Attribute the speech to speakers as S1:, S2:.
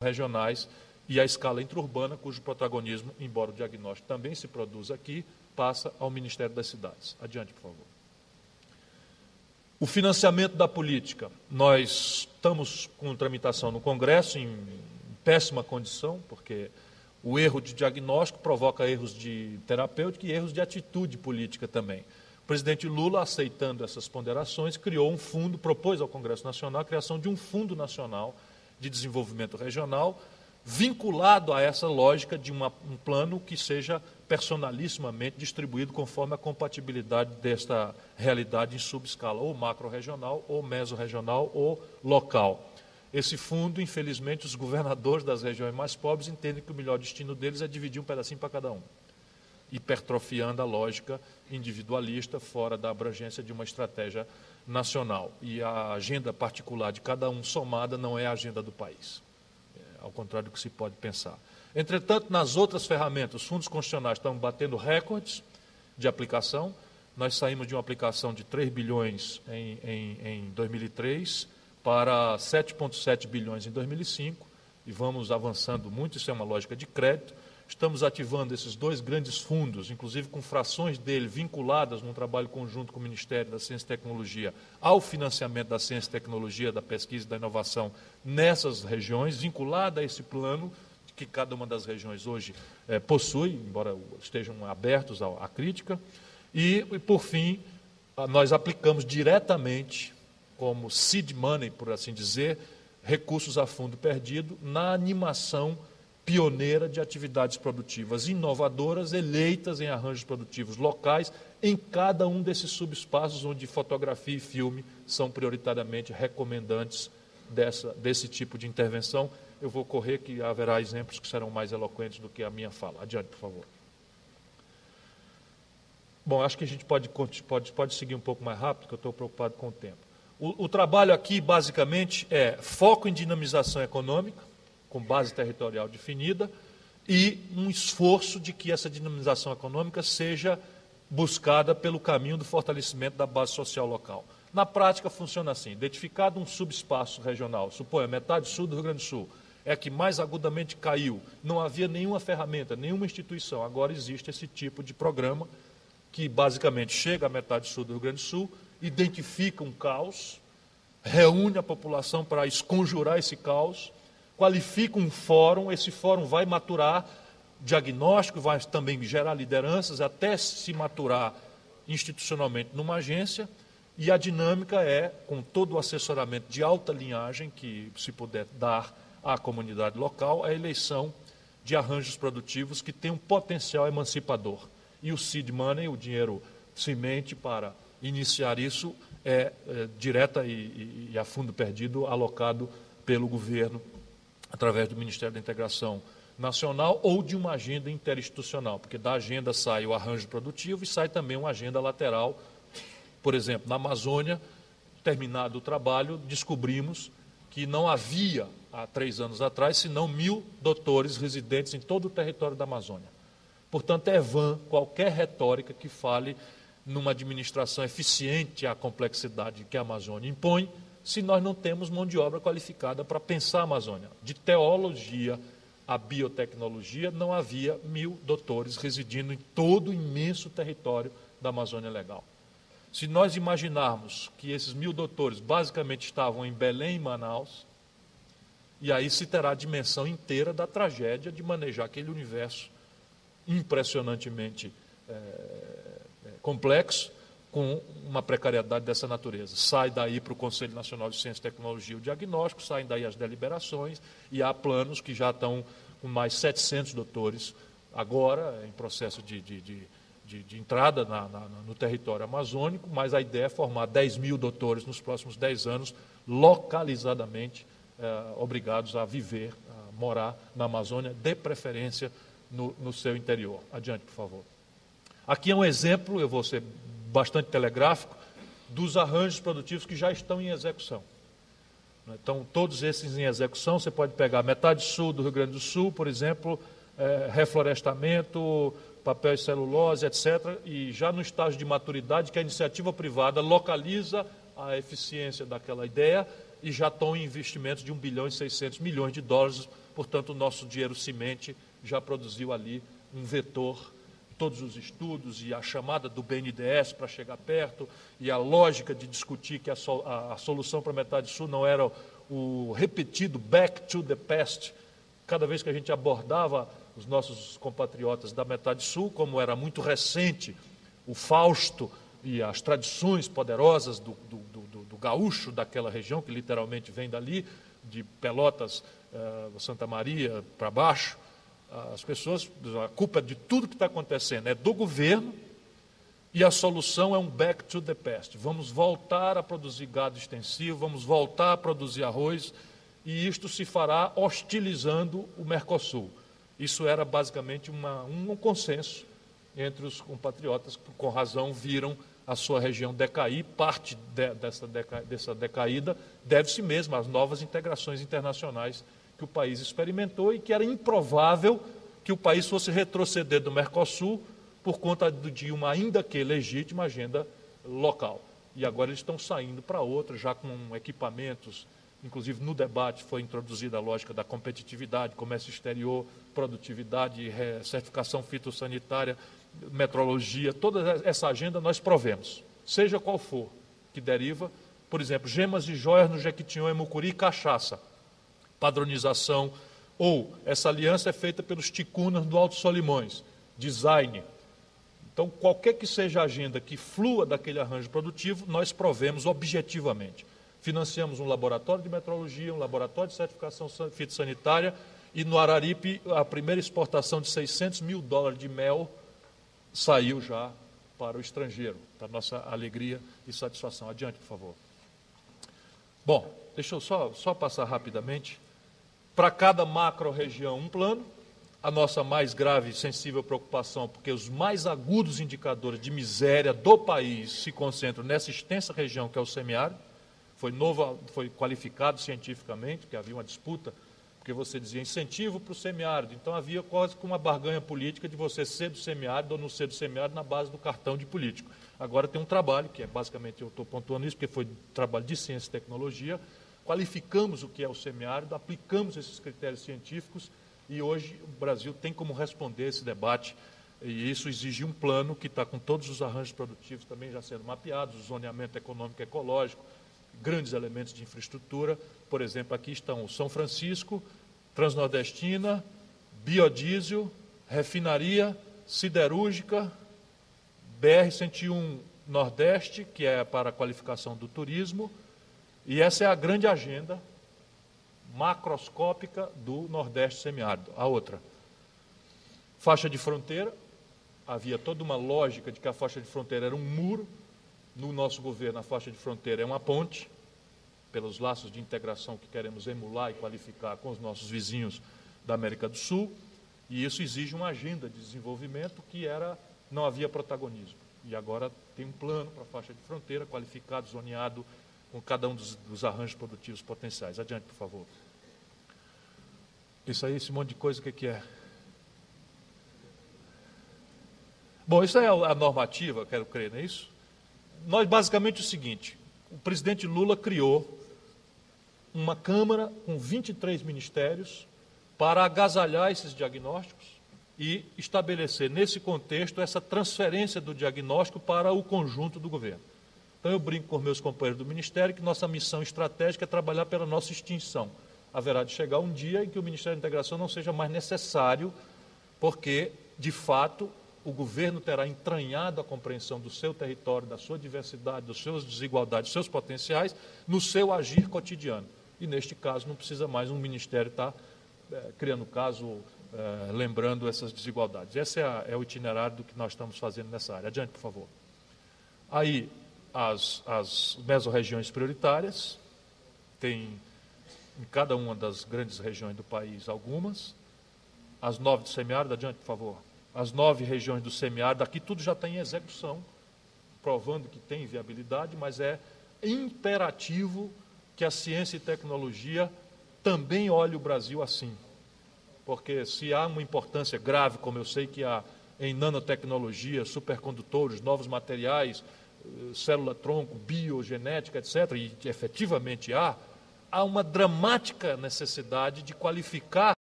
S1: regionais e a escala interurbana, cujo protagonismo, embora o diagnóstico também se produza aqui, passa ao Ministério das Cidades. Adiante, por favor. O financiamento da política. Nós estamos com tramitação no Congresso em péssima condição, porque o erro de diagnóstico provoca erros de terapêutica e erros de atitude política também. O presidente Lula, aceitando essas ponderações, criou um fundo, propôs ao Congresso Nacional a criação de um Fundo Nacional de Desenvolvimento Regional, vinculado a essa lógica de um plano que seja personalissimamente distribuído conforme a compatibilidade desta realidade em subescala, ou macro-regional, ou mesorregional, ou local. Esse fundo, infelizmente, os governadores das regiões mais pobres entendem que o melhor destino deles é dividir um pedacinho para cada um, hipertrofiando a lógica individualista fora da abrangência de uma estratégia nacional. E a agenda particular de cada um somada não é a agenda do país, ao contrário do que se pode pensar. Entretanto, nas outras ferramentas, os fundos constitucionais estão batendo recordes de aplicação. Nós saímos de uma aplicação de 3 bilhões em 2003 para 7,7 bilhões em 2005 e vamos avançando muito, isso é uma lógica de crédito. Estamos ativando esses dois grandes fundos, inclusive com frações dele vinculadas num trabalho conjunto com o Ministério da Ciência e Tecnologia ao financiamento da ciência e tecnologia, da pesquisa e da inovação nessas regiões, vinculada a esse plano que cada uma das regiões hoje possui, embora estejam abertos à crítica. E, por fim, nós aplicamos diretamente, como seed money, por assim dizer, recursos a fundo perdido na animação pioneira de atividades produtivas inovadoras, eleitas em arranjos produtivos locais, em cada um desses subespaços onde fotografia e filme são prioritariamente recomendantes desse tipo de intervenção. Eu vou correr, que haverá exemplos que serão mais eloquentes do que a minha fala. Adiante, por favor. Bom, acho que a gente pode seguir um pouco mais rápido, porque eu estou preocupado com o tempo. O trabalho aqui, basicamente, é foco em dinamização econômica, com base territorial definida, e um esforço de que essa dinamização econômica seja buscada pelo caminho do fortalecimento da base social local. Na prática, funciona assim: identificado um subespaço regional, suponha metade sul do Rio Grande do Sul, é a que mais agudamente caiu, não havia nenhuma ferramenta, nenhuma instituição, agora existe esse tipo de programa que basicamente chega à metade sul do Rio Grande do Sul, identifica um caos, reúne a população para esconjurar esse caos, qualifica um fórum, esse fórum vai maturar diagnóstico, vai também gerar lideranças, até se maturar institucionalmente numa agência, e a dinâmica é, com todo o assessoramento de alta linhagem que se puder dar à comunidade local, a eleição de arranjos produtivos que têm um potencial emancipador. E o seed money, o dinheiro semente para iniciar isso, é direta e a fundo perdido alocado pelo governo através do Ministério da Integração Nacional ou de uma agenda interinstitucional, porque da agenda sai o arranjo produtivo e sai também uma agenda lateral. Por exemplo, na Amazônia, terminado o trabalho, descobrimos que não havia, há 3 anos atrás, senão 1.000 doutores residentes em todo o território da Amazônia. Portanto, é vã qualquer retórica que fale numa administração eficiente à complexidade que a Amazônia impõe, se nós não temos mão de obra qualificada para pensar a Amazônia. De teologia a biotecnologia, não havia 1.000 doutores residindo em todo o imenso território da Amazônia Legal. Se nós imaginarmos que esses 1.000 doutores basicamente estavam em Belém e Manaus, e aí se terá a dimensão inteira da tragédia de manejar aquele universo impressionantemente complexo, com uma precariedade dessa natureza. Sai daí para o Conselho Nacional de Ciência e Tecnologia o diagnóstico, saem daí as deliberações, e há planos que já estão com mais 700 doutores, agora em processo de entrada no território amazônico, mas a ideia é formar 10.000 doutores nos próximos 10 anos, localizadamente obrigados a viver, a morar na Amazônia, de preferência no seu interior. Adiante, por favor. Aqui é um exemplo, eu vou ser bastante telegráfico, dos arranjos produtivos que já estão em execução. Então, todos esses em execução, você pode pegar metade sul do Rio Grande do Sul, por exemplo, reflorestamento, papel e celulose, etc., e já no estágio de maturidade que a iniciativa privada localiza a eficiência daquela ideia e já estão em investimentos de 1 bilhão e 600 milhões de dólares, portanto, o nosso dinheiro semente já produziu ali um vetor, todos os estudos e a chamada do BNDES para chegar perto, e a lógica de discutir que a solução para a metade sul não era o repetido back to the past, cada vez que a gente abordava os nossos compatriotas da metade sul, como era muito recente o Fausto e as tradições poderosas do gaúcho daquela região, que literalmente vem dali, de Pelotas, Santa Maria para baixo, as pessoas, a culpa de tudo que está acontecendo é do governo, e a solução é um back to the past. Vamos voltar a produzir gado extensivo, vamos voltar a produzir arroz, e isto se fará hostilizando o Mercosul. Isso era basicamente um consenso entre os compatriotas, que com razão viram a sua região decair. Parte dessa decaída deve-se mesmo às novas integrações internacionais que o país experimentou, e que era improvável que o país fosse retroceder do Mercosul por conta de uma, ainda que legítima, agenda local. E agora eles estão saindo para outra, já com equipamentos, inclusive no debate foi introduzida a lógica da competitividade, comércio exterior, produtividade, certificação fitossanitária, metrologia, toda essa agenda nós provemos, seja qual for que deriva, por exemplo, gemas e joias no Jequitinhonha, Mucuri e cachaça, padronização, ou essa aliança é feita pelos ticunas do Alto Solimões, design. Então, qualquer que seja a agenda que flua daquele arranjo produtivo, nós provemos objetivamente. Financiamos um laboratório de metrologia, um laboratório de certificação fitossanitária, e no Araripe, a primeira exportação de 600 mil dólares de mel saiu já para o estrangeiro, para a nossa alegria e satisfação. Adiante, por favor. Bom, deixa eu só passar rapidamente. Para cada macro-região, um plano. A nossa mais grave e sensível preocupação, porque os mais agudos indicadores de miséria do país se concentram nessa extensa região que é o semiárido. Foi qualificado cientificamente, que havia uma disputa, porque você dizia incentivo para o semiárido. Então havia quase que uma barganha política de você ser do semiárido ou não ser do semiárido na base do cartão de político. Agora tem um trabalho, que é basicamente, eu estou pontuando isso, porque foi trabalho de ciência e tecnologia, qualificamos o que é o semiárido, aplicamos esses critérios científicos, e hoje o Brasil tem como responder esse debate, e isso exige um plano que está com todos os arranjos produtivos também já sendo mapeados, o zoneamento econômico e ecológico, grandes elementos de infraestrutura. Por exemplo, aqui estão o São Francisco, Transnordestina, biodiesel, refinaria, siderúrgica, BR-101 Nordeste, que é para a qualificação do turismo, e essa é a grande agenda macroscópica do Nordeste semiárido. A outra, faixa de fronteira. Havia toda uma lógica de que a faixa de fronteira era um muro. No nosso governo, a faixa de fronteira é uma ponte, pelos laços de integração que queremos emular e qualificar com os nossos vizinhos da América do Sul, e isso exige uma agenda de desenvolvimento que não havia protagonismo. E agora tem um plano para a faixa de fronteira, qualificado, zoneado, com cada um dos arranjos produtivos potenciais. Adiante, por favor. Isso aí, esse monte de coisa, o que é? Bom, isso é a normativa, quero crer, não é isso? Nós, basicamente, o seguinte, o presidente Lula criou uma Câmara com 23 ministérios para agasalhar esses diagnósticos e estabelecer, nesse contexto, essa transferência do diagnóstico para o conjunto do governo. Então, eu brinco com meus companheiros do Ministério que nossa missão estratégica é trabalhar pela nossa extinção. Haverá de chegar um dia em que o Ministério da Integração não seja mais necessário, porque, de fato, o governo terá entranhado a compreensão do seu território, da sua diversidade, das suas desigualdades, dos seus potenciais, no seu agir cotidiano. E, neste caso, não precisa mais um Ministério estar criando caso, lembrando essas desigualdades. Esse é o itinerário do que nós estamos fazendo nessa área. Adiante, por favor. Aí, as mesorregiões prioritárias, tem em cada uma das grandes regiões do país algumas. As 9 do semiárido, adiante, por favor. As 9 regiões do semiárido, aqui tudo já está em execução, provando que tem viabilidade, mas é imperativo que a ciência e tecnologia também olhe o Brasil assim. Porque se há uma importância grave, como eu sei que há em nanotecnologia, supercondutores, novos materiais, célula-tronco, biogenética, etc., e efetivamente há, há uma dramática necessidade de qualificar